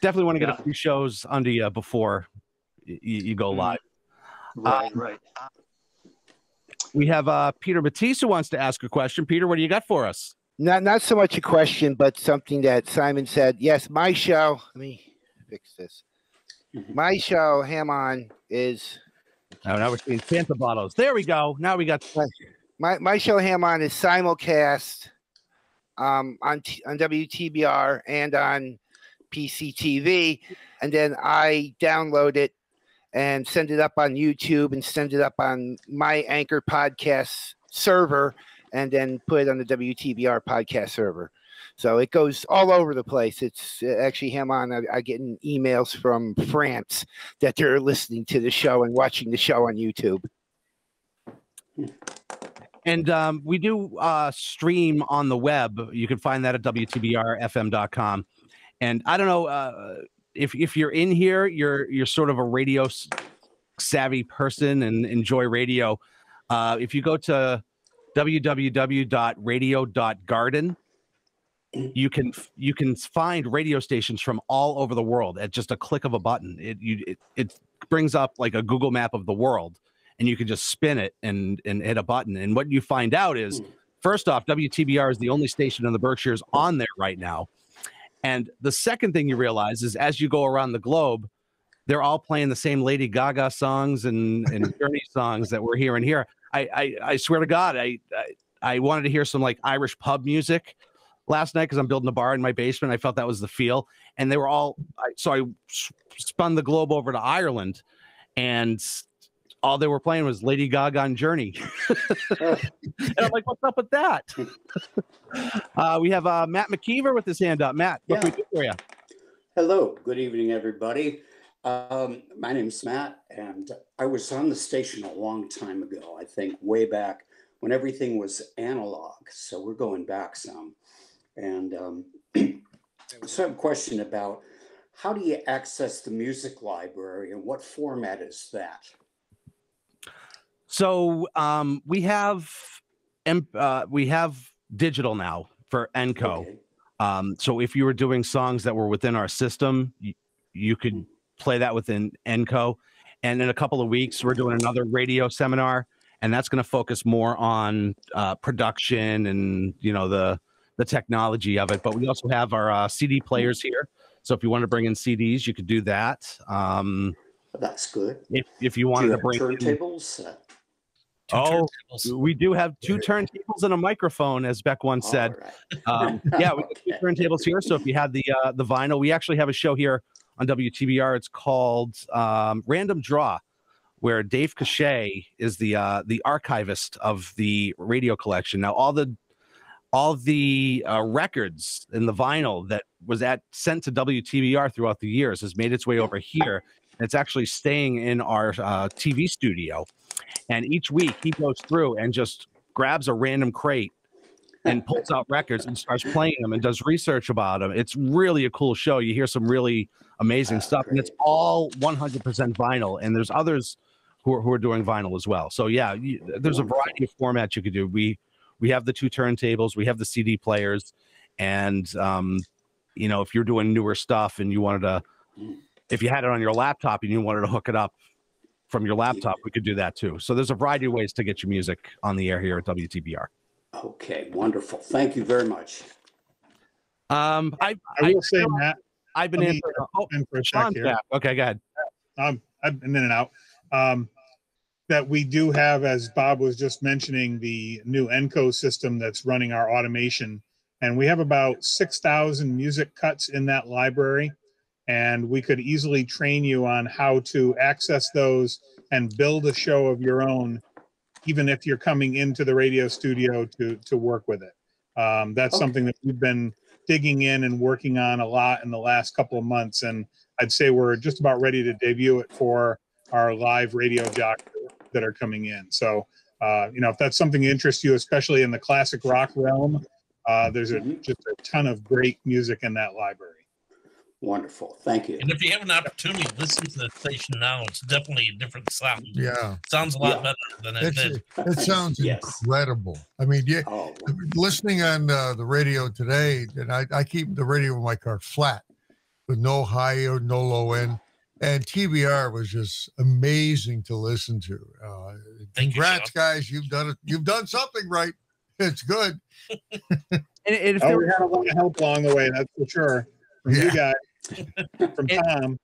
definitely want to get a few shows under you before you go live. Right. We have Peter Matisse who wants to ask a question. Peter, what do you got for us? Not so much a question, but something that Simon said. Yes, my show. Let me fix this. My show, Ham On, is. Oh, now we're seeing Santa bottles. There we go. Now we got my show, Ham On, is simulcast on WTBR and on PCTV, and then I download it and send it up on YouTube and send it up on my Anchor podcast server, and then put it on the WTBR podcast server. So it goes all over the place. It's actually Ham On. I get emails from France that they're listening to the show and watching the show on YouTube. And we do stream on the web. You can find that at WTBRFM.com. And I don't know if you're in here, you're sort of a radio savvy person and enjoy radio. If you go to www.radio.garden, you can find radio stations from all over the world at just a click of a button. It brings up like a Google map of the world, and you can just spin it and hit a button. And what you find out is, first off, WTBR is the only station in the Berkshires on there right now. And the second thing you realize is, as you go around the globe, they're all playing the same Lady Gaga songs and Journey songs that we're hearing here. I swear to God, I wanted to hear some like Irish pub music last night because I'm building a bar in my basement. I felt that was the feel, and they were all. So I spun the globe over to Ireland, and all they were playing was Lady Gaga and Journey. And I'm like, what's up with that? We have Matt McKeever with his hand up. Matt, what can we do for you? Hello, good evening, everybody. My name's Matt, and I was on the station a long time ago, I think way back when everything was analog. So we're going back some. And so I have a question about how do you access the music library and what format is that? So we have digital now for Enco. Okay. So if you were doing songs that were within our system, you could play that within Enco. And in a couple of weeks, we're doing another radio seminar, and that's going to focus more on production and the technology of it. But we also have our CD players here. So if you want to bring in CDs, you could do that. That's good. If you wanted to bring turntables. We do have 2 turntables and a microphone, as Beck once said. Right. Yeah, we got 2 turntables here. So if you had the vinyl, we actually have a show here on WTBR. It's called Random Draw, where Dave Cachet is the archivist of the radio collection. Now, all the records and the vinyl that was sent to WTBR throughout the years has made its way over here. And it's actually staying in our TV studio. And each week he goes through and just grabs a random crate and pulls out records and starts playing them and does research about them. It's really a cool show. You hear some really amazing stuff, and it's all 100% vinyl. And there's others who are doing vinyl as well. So yeah, there's a variety of formats you could do. We have the 2 turntables, we have the CD players, and if you're doing newer stuff and you wanted to, if you had it on your laptop and you wanted to hook it up from your laptop, we could do that too. So there's a variety of ways to get your music on the air here at WTBR. Okay, wonderful. Thank you very much. I will say, Matt, I've been in for a sec here. Okay, go ahead. I've been in and out. That we do have, as Bob was just mentioning, the new Enco system that's running our automation. And we have about 6,000 music cuts in that library. And we could easily train you on how to access those and build a show of your own, even if you're coming into the radio studio to work with it. That's something that we've been digging in and working on a lot in the last couple of months. And I'd say we're just about ready to debut it for our live radio jocks that are coming in. So, if that's something that interests you, especially in the classic rock realm, there's just a ton of great music in that library. Wonderful. Thank you. And if you have an opportunity to listen to the station now, it's definitely a different sound. Yeah. Sounds a lot better than it did. It sounds incredible. I mean, listening on the radio today, and I keep the radio in my car flat with no high or no low end. And TBR was just amazing to listen to. Congrats, guys. You've done it. You've done something right. It's good. We had a lot of help along the way, that's for sure. From you guys, from Tom.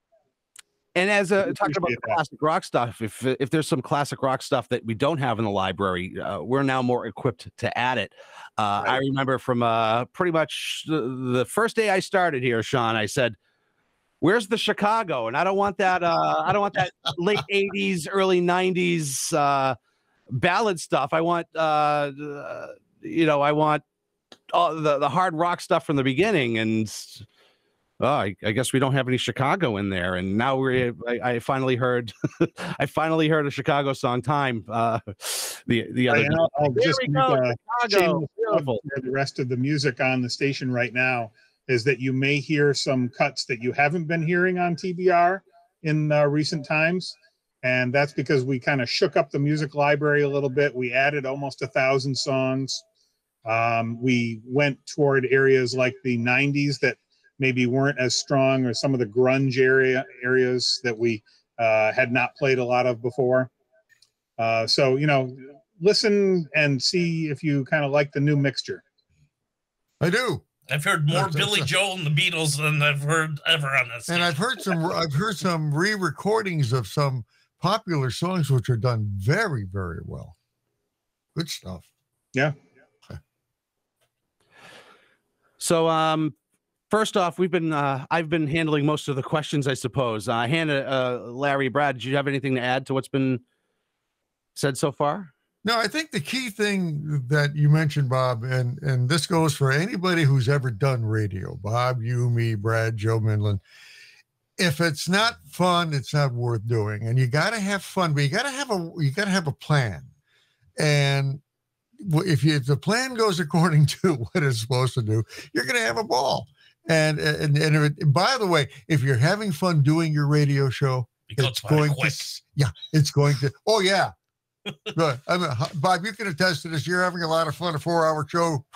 And as talking about the classic rock stuff, if there's some classic rock stuff that we don't have in the library, we're now more equipped to add it. I remember from pretty much the first day I started here, Sean, I said, "Where's the Chicago?" And I don't want that. I don't want that late '80s, early '90s ballad stuff. I want, I want all the hard rock stuff from the beginning. And I guess we don't have any Chicago in there. And now I finally heard, I finally heard a Chicago song. Time the other. I'll just Chicago. The rest of the music on the station right now is that you may hear some cuts that you haven't been hearing on TBR in recent times. And that's because we kind of shook up the music library a little bit. We added almost 1,000 songs. We went toward areas like the 90s that maybe weren't as strong, or some of the grunge areas that we had not played a lot of before. So, listen and see if you kind of like the new mixture. I do. I've heard more Billy Joel and the Beatles than I've heard ever on this. And I've heard some re-recordings of some popular songs which are done very, very well. Good stuff. Yeah. So first off, I've been handling most of the questions, I suppose. Hannah, Larry, Brad, did you have anything to add to what's been said so far? No, I think the key thing that you mentioned, Bob, and this goes for anybody who's ever done radio, Bob, you, me, Brad, Joe Midland. If it's not fun, it's not worth doing. And you got to have fun, but you got to have a plan. And if the plan goes according to what it's supposed to do, you're going to have a ball. And by the way, if you're having fun doing your radio show, it's going to. Oh yeah. Good. I mean, Bob, you can attest to this. You're having a lot of fun. A 4-hour show,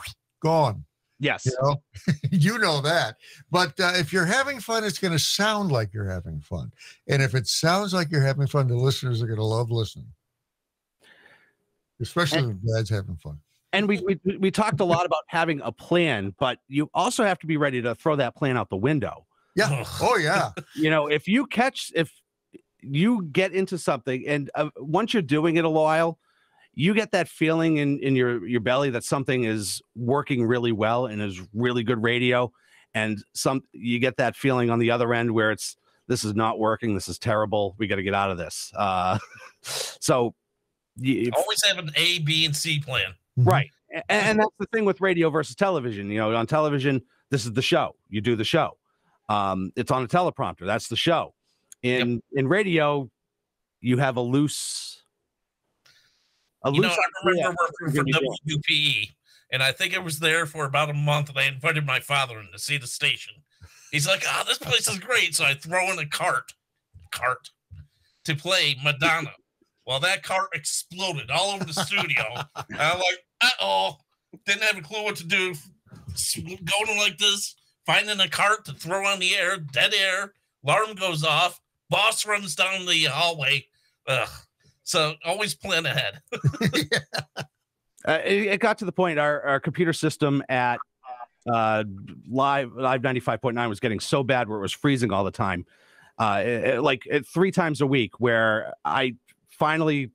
gone. Yes. You know that. But if you're having fun, it's going to sound like you're having fun. And if it sounds like you're having fun, the listeners are going to love listening. Especially when Dad's having fun. And we talked a lot about having a plan, but you also have to be ready to throw that plan out the window. Yeah. Oh yeah. If you get into something, and once you're doing it a while, you get that feeling in your belly that something is working really well and is really good radio, and you get that feeling on the other end where this is not working, this is terrible, we got to get out of this. So you always have an A, B, and C plan. Right. And that's the thing with radio versus television. On television, this is the show. You do the show. It's on a teleprompter. That's the show. In radio, you have a loose. I remember working for WTBR, and I think I was there for about a month, and I invited my father in to see the station. He's like, "Oh, this place is great." So I throw in a cart to play Madonna. Well, that cart exploded all over the studio. And I'm like, uh-oh. Didn't have a clue what to do. Going like this, finding a cart to throw on the air, dead air, alarm goes off, boss runs down the hallway. Ugh. So always plan ahead. It got to the point, our computer system at Live 95.9 was getting so bad where it was freezing all the time. Like 3 times a week, where I finally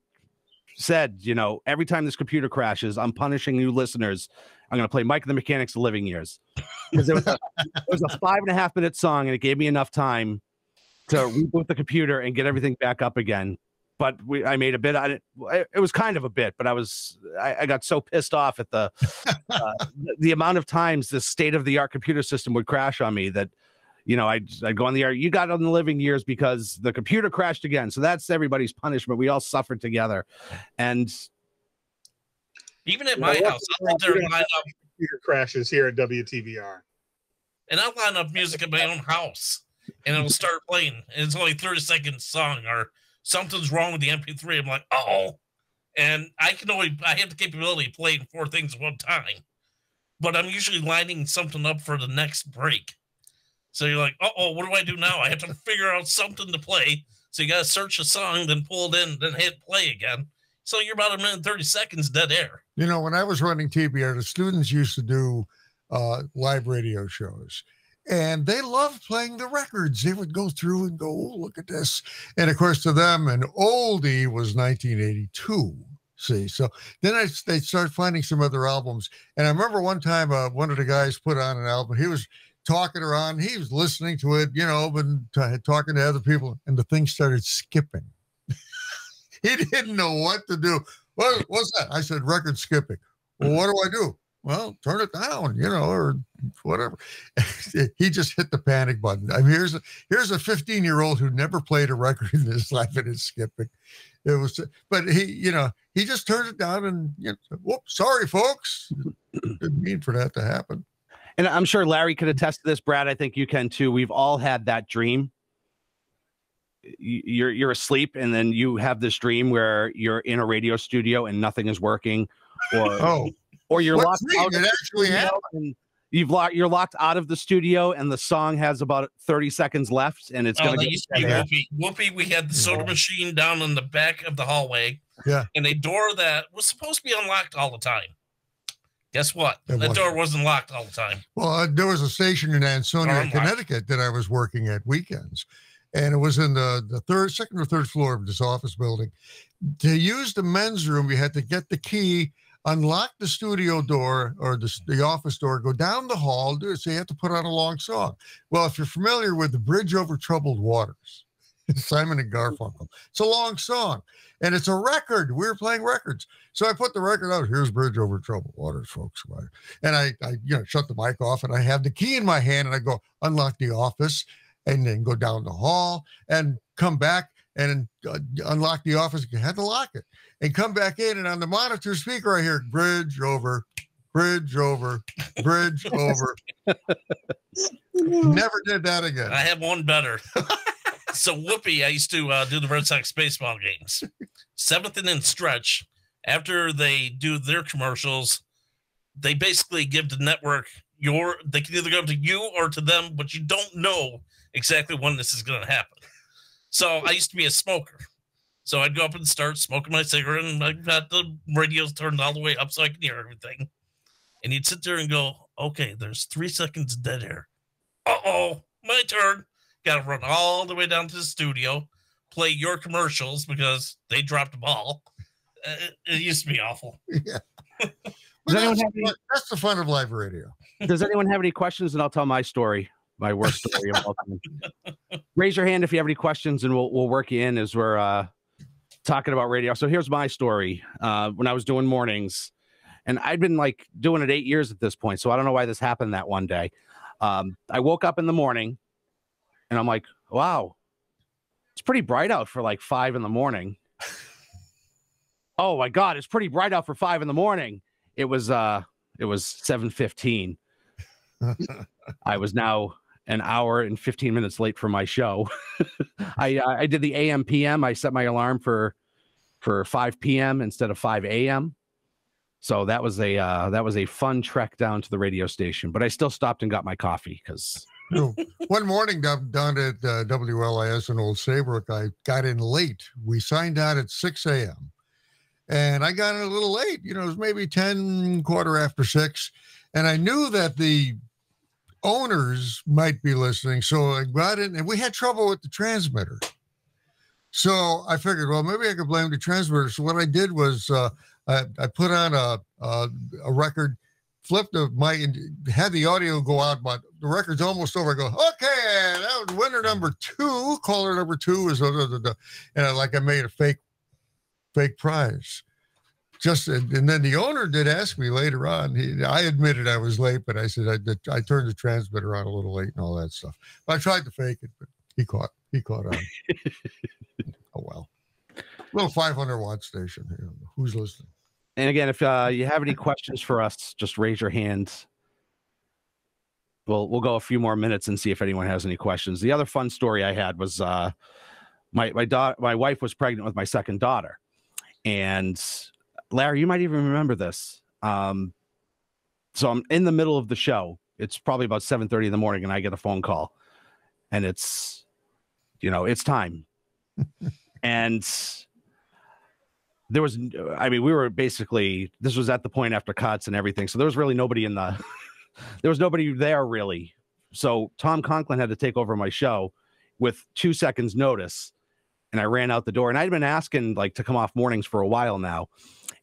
said, every time this computer crashes, I'm punishing you listeners. I'm going to play Mike and the Mechanics of Living Years. Because it was a 5.5-minute song, and it gave me enough time to reboot the computer and get everything back up again. But I made a bit on it. It was kind of a bit, but I got so pissed off at the amount of times this state-of-the-art computer system would crash on me that, I'd go on the air. You got on the Living Years because the computer crashed again. So that's everybody's punishment. We all suffered together. And even at my house, I'll sit there and line up. Computer crashes here at WTBR. and I'll line up music in my own house, and it'll start playing. And it's only 30-second song, or something's wrong with the MP3. I'm like, oh, and I have the capability of playing 4 things at one time, but I'm usually lining something up for the next break. So you're like, oh, what do I do now? I have to figure out something to play. So you got to search a song, then pull it in, then hit play again. So you're about 1 minute 30 seconds dead air. You know, when I was running TBR, the students used to do live radio shows, and they loved playing the records. They would go through and go, oh, look at this. And of course, to them, an oldie was 1982. See, so then they started finding some other albums. And I remember one time one of the guys put on an album. He was talking around, he was listening to it, you know, but talking to other people, and the thing started skipping. He didn't know what to do. What's that? I said, record skipping. Well, what do I do? Well, turn it down, you know, or whatever. He just hit the panic button. I mean, here's a 15-year-old who never played a record in his life and is skipping. It was, but he just turned it down and, you know, whoops, sorry, folks. Didn't mean for that to happen. And I'm sure Larry could attest to this, Brad. I think you can too. We've all had that dream. You're asleep, and then you have this dream where you're in a radio studio and nothing is working, or you're locked out. It actually happened. You're locked out of the studio, and the song has about 30 seconds left, and it's going to get Whoopi. We had the soda machine down in the back of the hallway, and a door that was supposed to be unlocked all the time. Guess what? That door wasn't locked all the time. Well, there was a station in Ansonia, Connecticut, that I was working at weekends, and it was in the second or third floor of this office building. To use the men's room, you had to get the key, unlock the studio door or the office door, go down the hall, do it. So you have to put on a long song. Well, if you're familiar with The Bridge Over Troubled Waters, Simon and Garfunkel, it's a long song, and it's a record. We were playing records. So I put the record out. Here's Bridge Over Troubled Waters, folks. And I shut the mic off, and I have the key in my hand, and I go unlock the office, and then go down the hall and come back and unlock the office. You had to lock it and come back in. And on the monitor speaker, I hear bridge over, bridge over, bridge over. Never did that again. I have one better. So Whoopi, I used to do the Red Sox baseball games. 7th inning stretch. After they do their commercials, they basically give the network they can either go to you or to them, but you don't know exactly when this is going to happen. So I used to be a smoker. So I'd go up and start smoking my cigarette, and I got the radios turned all the way up so I can hear everything. And you'd sit there and go, okay, there's 3 seconds dead air. Uh-oh, my turn. Got to run all the way down to the studio, play your commercials because they dropped the ball. It used to be awful. Yeah. That's the fun of live radio. Does anyone have any questions? And I'll tell my story, my worst story of all time. Raise your hand if you have any questions, and we'll work you in as we're talking about radio. So here's my story. When I was doing mornings, and I'd been like doing it 8 years at this point, so I don't know why this happened that one day. I woke up in the morning, and I'm like, wow, it's pretty bright out for like 5 in the morning. Oh my God, it's pretty bright out for 5 in the morning. It was 7:15. I was now an hour and 15 minutes late for my show. I did the AM PM. I set my alarm for 5 p.m. instead of 5 a.m. So that was a fun trek down to the radio station. But I still stopped and got my coffee because. One morning down at WLIS in Old Saybrook, I got in late. We signed out at 6 a.m. And I got in a little late. You know, it was maybe 10, quarter after 6. And I knew that the owners might be listening. So I got in, and we had trouble with the transmitter. So I figured, well, maybe I could blame the transmitter. So what I did was I put on a record, flipped the mic, and had the audio go out, but the record's almost over. I go, okay, that was winner number 2. Caller number 2 is, and I made a fake prize. And then the owner did ask me later on. I admitted I was late, but I said I turned the transmitter on a little late and all that stuff. But I tried to fake it, but he caught on. Oh well, little 500-watt station here. Who's listening? And again, if you have any questions for us, just raise your hands. we'll go a few more minutes and see if anyone has any questions. The other fun story I had was my wife was pregnant with my second daughter, and Larry, you might even remember this. So I'm in the middle of the show. It's probably about 7:30 in the morning, and I get a phone call, and it's time. And there was, we were basically, this was at the point after cuts and everything. So there was really nobody there was nobody there really. So Tom Conklin had to take over my show with 2 seconds notice. And I ran out the door, and I'd been asking to come off mornings for a while now.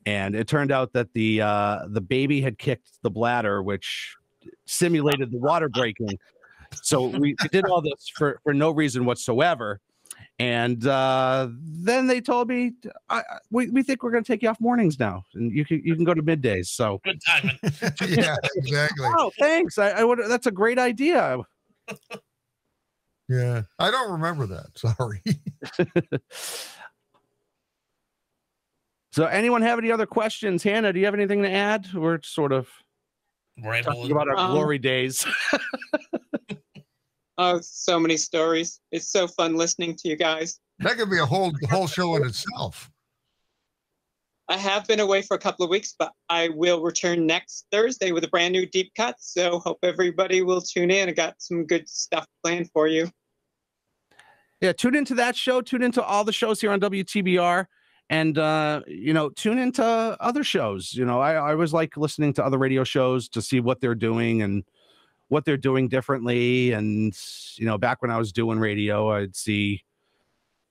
And it turned out that the baby had kicked the bladder, which simulated the water breaking. So we did all this for no reason whatsoever. And then they told me, we think we're going to take you off mornings now, and you can go to middays. So good timing. Yeah, exactly. Oh, thanks. I would. That's a great idea. Yeah, I don't remember that. Sorry. So, anyone have any other questions? Hannah, do you have anything to add? We're sort of talking about our glory days. Oh, so many stories. It's so fun listening to you guys. That could be a whole show in itself. I have been away for a couple of weeks, but I will return next Thursday with a brand new deep cut. So hope everybody will tune in. I got some good stuff planned for you. Yeah, tune into that show. Tune into all the shows here on WTBR, and tune into other shows. I always like listening to other radio shows to see what they're doing and what they're doing differently. And back when I was doing radio, I'd see,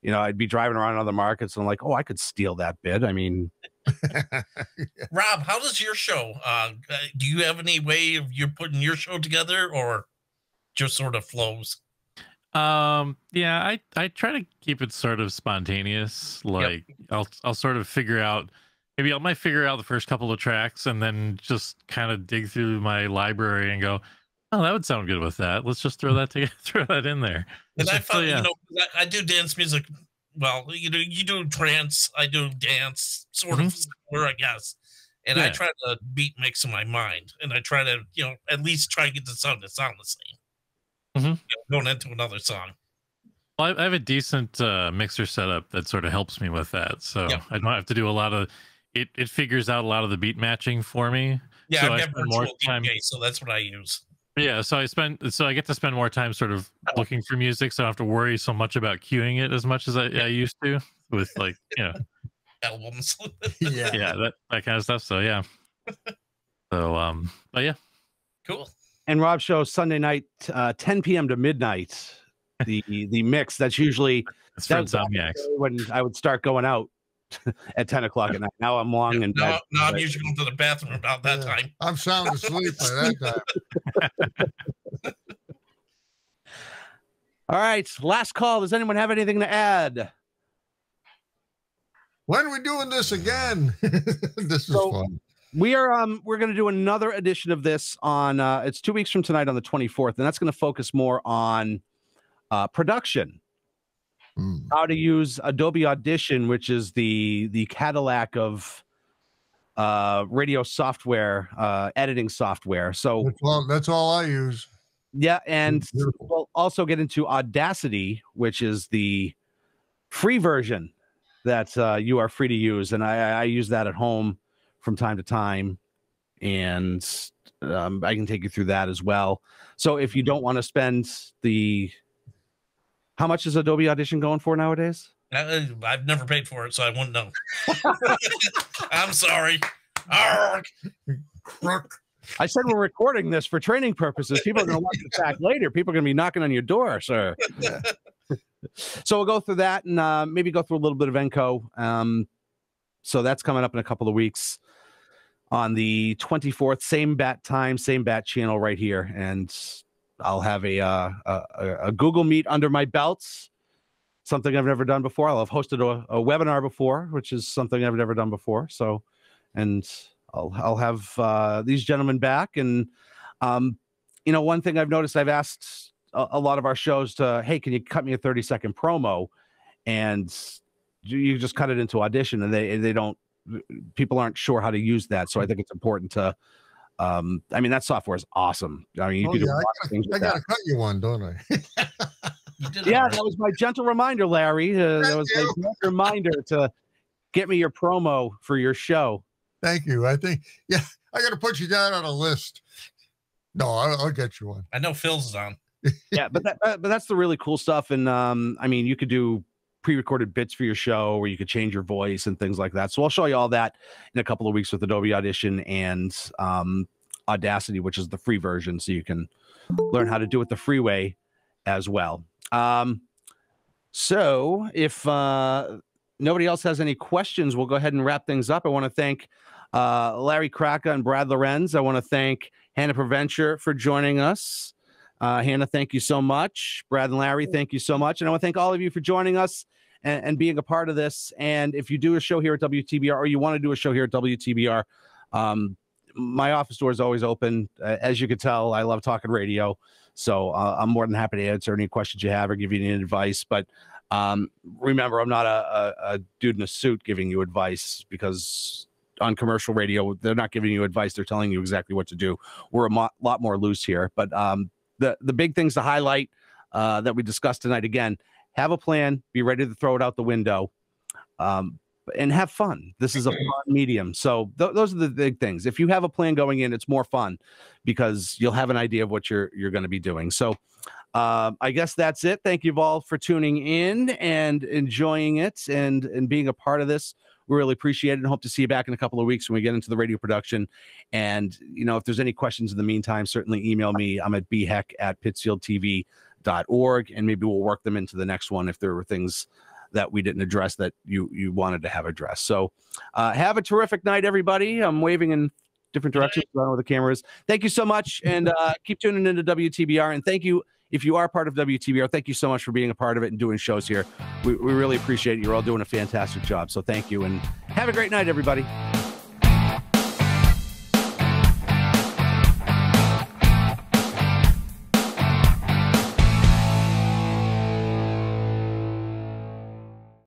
I'd be driving around in other markets and I'm like, oh, I could steal that bit. I mean, Rob, how does your show? Do you have any way of you putting your show together, or just sort of flows? Yeah, I try to keep it sort of spontaneous. Like I'll sort of figure out, maybe I might figure out the first couple of tracks and then just kind of dig through my library and go, oh, that would sound good with that. Let's just throw that together, throw that in there. And I found, I do dance music. Well, you do trance, I do dance, sort of similar, I guess. And I try to beat mix in my mind, and I try to, at least try to get the sound to sound the same. Going into another song. Well, I have a decent mixer setup that sort of helps me with that, so I don't have to do a lot of it. It figures out a lot of the beat matching for me. Yeah, so I've I got spend more time. DJ, so that's what I use. Yeah, so I get to spend more time sort of looking for music, so I don't have to worry so much about queuing it as much as I used to with albums. that kind of stuff. So yeah. So but yeah. Cool. And Rob's show Sunday night, 10 p.m. to midnight. The mix that's usually when I would start going out at 10 o'clock at night. Now I'm long in bed. Now I'm usually going to the bathroom about that time. I'm sound asleep by that time. All right, last call. Does anyone have anything to add? When are we doing this again? This is fun. We're going to do another edition of this on it's 2 weeks from tonight on the 24th, and that's going to focus more on production. How to use Adobe Audition, which is the Cadillac of radio software, editing software. So that's all I use. Yeah, and we'll also get into Audacity, which is the free version that you are free to use, and I use that at home from time to time, and I can take you through that as well. So if you don't want to spend how much is Adobe Audition going for nowadays? I've never paid for it, so I wouldn't know. I'm sorry. Crook. I said we're recording this for training purposes. People are going to watch this back later. People are going to be knocking on your door, sir. Yeah. So we'll go through that and maybe go through a little bit of Enco. So that's coming up in a couple of weeks on the 24th, same bat time, same bat channel right here. And I'll have a Google Meet under my belts, something I've never done before. I'll have hosted a webinar before, which is something I've never done before. So, and I'll have these gentlemen back. And, one thing I've noticed, I've asked a lot of our shows to, hey, can you cut me a 30-second promo? And you just cut it into Audition, and they don't, people aren't sure how to use that. So I think it's important to I mean, that software is awesome. I mean, you can do a lot of things with I gotta that. cut you one, don't I? Yeah, that was my gentle reminder, Larry. That was my gentle reminder to get me your promo for your show. Thank you. I think, yeah, I got to put you down on a list. No, I'll get you one. I know Phil's is on. Yeah, but that's the really cool stuff. And I mean, you could do pre-recorded bits for your show where you could change your voice and things like that. So I'll show you all that in a couple of weeks with Adobe Audition and Audacity, which is the free version. So you can learn how to do it the free way as well. So if nobody else has any questions, we'll go ahead and wrap things up. I want to thank Larry Kraka and Brad Lorenz. I want to thank Hannah Provencher for joining us. Hannah, thank you so much. Brad and Larry, thank you so much. And I want to thank all of you for joining us and being a part of this. And if you do a show here at WTBR or you want to do a show here at WTBR, my office door is always open. As you can tell, I love talking radio. So I'm more than happy to answer any questions you have or give you any advice. But remember, I'm not a dude in a suit giving you advice, because on commercial radio, they're not giving you advice. They're telling you exactly what to do. We're a lot more loose here. But the big things to highlight that we discussed tonight, again, have a plan, be ready to throw it out the window, and have fun. This is a fun medium. So those are the big things. If you have a plan going in, it's more fun because you'll have an idea of what you're going to be doing. So I guess that's it. Thank you all for tuning in and enjoying it and being a part of this. We really appreciate it and hope to see you back in a couple of weeks when we get into the radio production. And, you know, if there's any questions in the meantime, certainly email me. I'm at bheck@pittsfieldtv.org, and maybe we'll work them into the next one if there were things that we didn't address that you wanted to have addressed. So have a terrific night, everybody. I'm waving in different directions. I don't know where the camera is. Thank you so much. And keep tuning into WTBR. And thank you. If you are part of WTBR, thank you so much for being a part of it and doing shows here. We really appreciate it. You're all doing a fantastic job. So thank you. And have a great night, everybody.